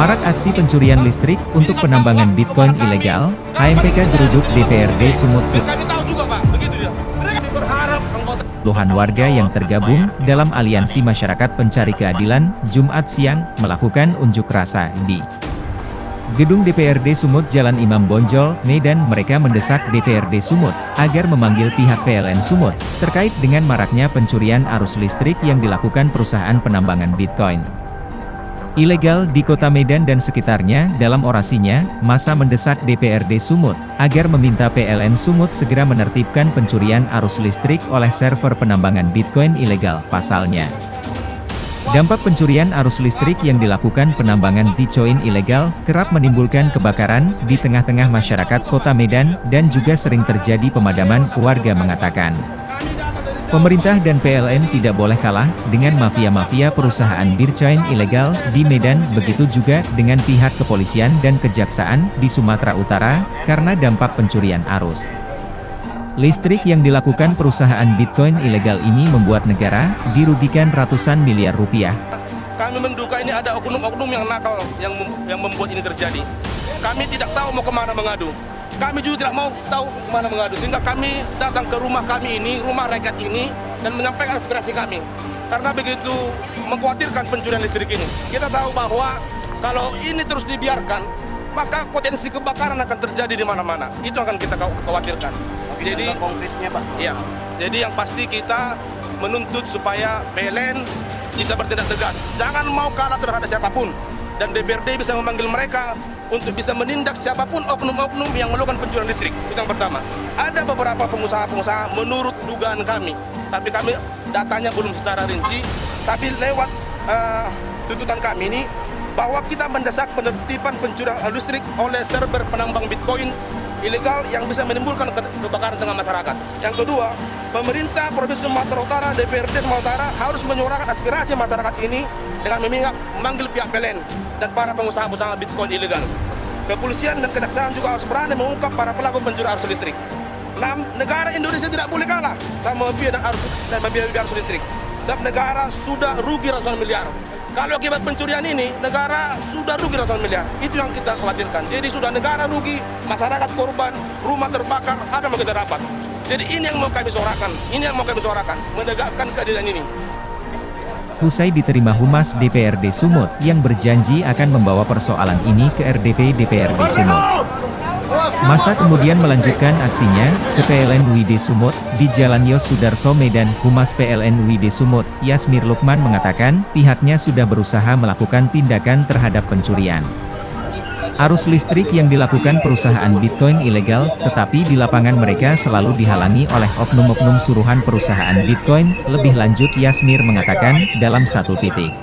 Marak aksi pencurian listrik untuk penambangan Bitcoin ilegal, HMPK geruduk DPRD Sumut. Kami tahu juga Pak, begitu ya. Mereka berharap anggota Puluhan warga yang tergabung dalam Aliansi Masyarakat Pencari Keadilan, Jumat siang, melakukan unjuk rasa di Gedung DPRD Sumut Jalan Imam Bonjol, Medan. Mereka mendesak DPRD Sumut agar memanggil pihak PLN Sumut terkait dengan maraknya pencurian arus listrik yang dilakukan perusahaan penambangan Bitcoin ilegal di Kota Medan dan sekitarnya. Dalam orasinya, massa mendesak DPRD Sumut agar meminta PLN Sumut segera menertibkan pencurian arus listrik oleh server penambangan Bitcoin ilegal. Pasalnya, dampak pencurian arus listrik yang dilakukan penambangan Bitcoin ilegal kerap menimbulkan kebakaran di tengah-tengah masyarakat Kota Medan dan juga sering terjadi pemadaman. Warga mengatakan, pemerintah dan PLN tidak boleh kalah dengan mafia-mafia perusahaan Bitcoin ilegal di Medan, begitu juga dengan pihak kepolisian dan kejaksaan di Sumatera Utara, karena dampak pencurian arus listrik yang dilakukan perusahaan Bitcoin ilegal ini membuat negara dirugikan ratusan miliar rupiah. kami menduga ini ada oknum-oknum yang nakal yang membuat ini terjadi. Kami tidak tahu mau kemana mengadu. Kami juga tidak mau tahu kemana mengadu, sehingga kami datang ke rumah kami ini, rumah rakyat ini, dan menyampaikan aspirasi kami. Karena begitu mengkhawatirkan pencurian listrik ini. Kita tahu bahwa kalau ini terus dibiarkan, maka potensi kebakaran akan terjadi di mana-mana. Itu akan kita khawatirkan. Jadi konkretnya Pak? Iya. Jadi yang pasti kita menuntut supaya PLN bisa bertindak tegas. Jangan mau kalah terhadap siapapun. Dan DPRD bisa memanggil mereka untuk bisa menindak siapapun oknum-oknum yang melakukan pencurian listrik. Itu yang pertama. Ada beberapa pengusaha-pengusaha menurut dugaan kami, tapi kami datanya belum secara rinci, tapi lewat tuntutan kami ini, bahwa kita mendesak penertiban pencurian listrik oleh server penambang Bitcoin ilegal yang bisa menimbulkan kebakaran tengah masyarakat. Yang kedua, pemerintah Provinsi Sumatera Utara, DPRD Sumatera Utara harus menyuarakan aspirasi masyarakat ini dengan memanggil pihak PLN dan para pengusaha-pengusaha Bitcoin ilegal. Kepolisian dan kejaksaan juga harus berani mengungkap para pelaku pencurian arus listrik. 6. Negara Indonesia tidak boleh kalah sama mafia dan mafia arus listrik. Sebab negara sudah rugi ratusan miliar. Kalau akibat pencurian ini, negara sudah rugi ratusan miliar. Itu yang kita khawatirkan. Jadi sudah negara rugi, masyarakat korban, rumah terbakar, apa yang mau kita dapat? Jadi ini yang mau kami suarakan, menegakkan keadilan ini. Usai diterima Humas DPRD Sumut yang berjanji akan membawa persoalan ini ke RDP DPRD Sumut, massa kemudian melanjutkan aksinya ke PLN UID Sumut di Jalan Yos Sudarso Medan. Humas PLN UID Sumut, Yasmir Lukman, mengatakan pihaknya sudah berusaha melakukan tindakan terhadap pencurian arus listrik yang dilakukan perusahaan Bitcoin ilegal, tetapi di lapangan mereka selalu dihalangi oleh oknum-oknum suruhan perusahaan Bitcoin. Lebih lanjut, Yasmir mengatakan, dalam satu titik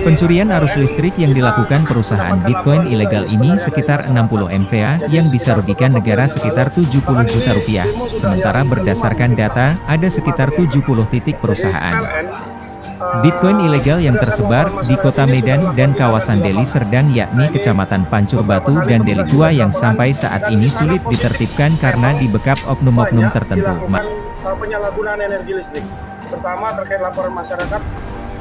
pencurian arus listrik yang dilakukan perusahaan Bitcoin ilegal ini sekitar 60 MVA yang bisa rugikan negara sekitar 70 juta rupiah. Sementara berdasarkan data, ada sekitar 70 titik perusahaan Bitcoin ilegal yang tersebar di Kota Medan dan kawasan Deli Serdang, yakni Kecamatan Pancur Batu dan Deli Tua, yang sampai saat ini sulit ditertibkan karena dibekap oknum-oknum tertentu. Penyalahgunaan energi listrik, terutama terkait laporan masyarakat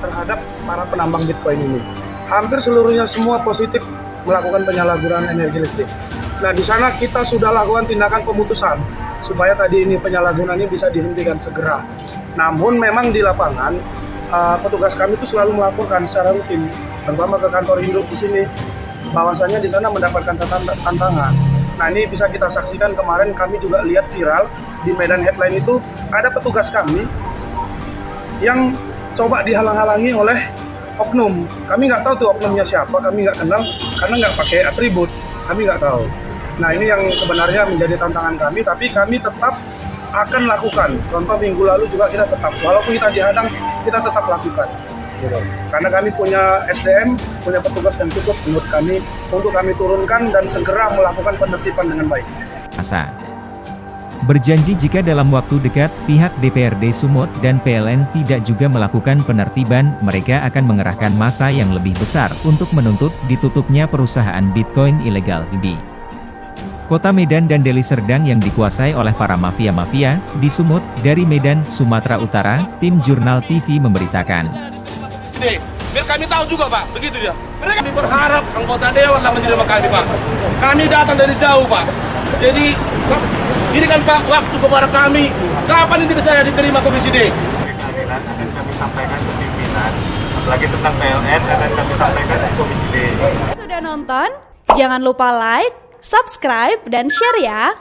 terhadap para penambang Bitcoin ini. Hampir seluruhnya semua positif melakukan penyalahgunaan energi listrik. Nah, di sana kita sudah lakukan tindakan pemutusan supaya tadi ini penyalahgunaan ini bisa dihentikan segera. Namun memang di lapangan petugas kami itu selalu melaporkan secara rutin, terutama ke kantor induk di sini, bahwasannya di sana mendapatkan tantangan. Nah, ini bisa kita saksikan kemarin kami juga lihat viral di Medan Headline itu ada petugas kami yang coba dihalang-halangi oleh oknum. Kami nggak tahu tuh oknumnya siapa, kami nggak kenal karena nggak pakai atribut, kami nggak tahu. Nah, ini yang sebenarnya menjadi tantangan kami, tapi kami tetap akan lakukan. Contoh minggu lalu juga kita tetap, walaupun kita dihadang, kita tetap lakukan. Karena kami punya SDM, punya petugas yang cukup menurut kami untuk kami turunkan dan segera melakukan penertiban dengan baik. Massa berjanji jika dalam waktu dekat pihak DPRD Sumut dan PLN tidak juga melakukan penertiban, mereka akan mengerahkan massa yang lebih besar untuk menuntut ditutupnya perusahaan Bitcoin ilegal di Kota Medan dan Deli Serdang yang dikuasai oleh para mafia-mafia di Sumut. Dari Medan, Sumatera Utara, tim Jurnal TV memberitakan. Biar kami tahu juga Pak, begitu dia. Kami berharap anggota dewan lah menerima kami Pak. Kami datang dari jauh Pak. Jadi berikan Pak waktu kepada kami. Kapan ini bisa diterima Komisi D? Keadilan akan kami sampaikan ke pimpinan, apalagi tentang PLN akan kami sampaikan ke Komisi D. Sudah nonton? Jangan lupa like, subscribe, dan share ya!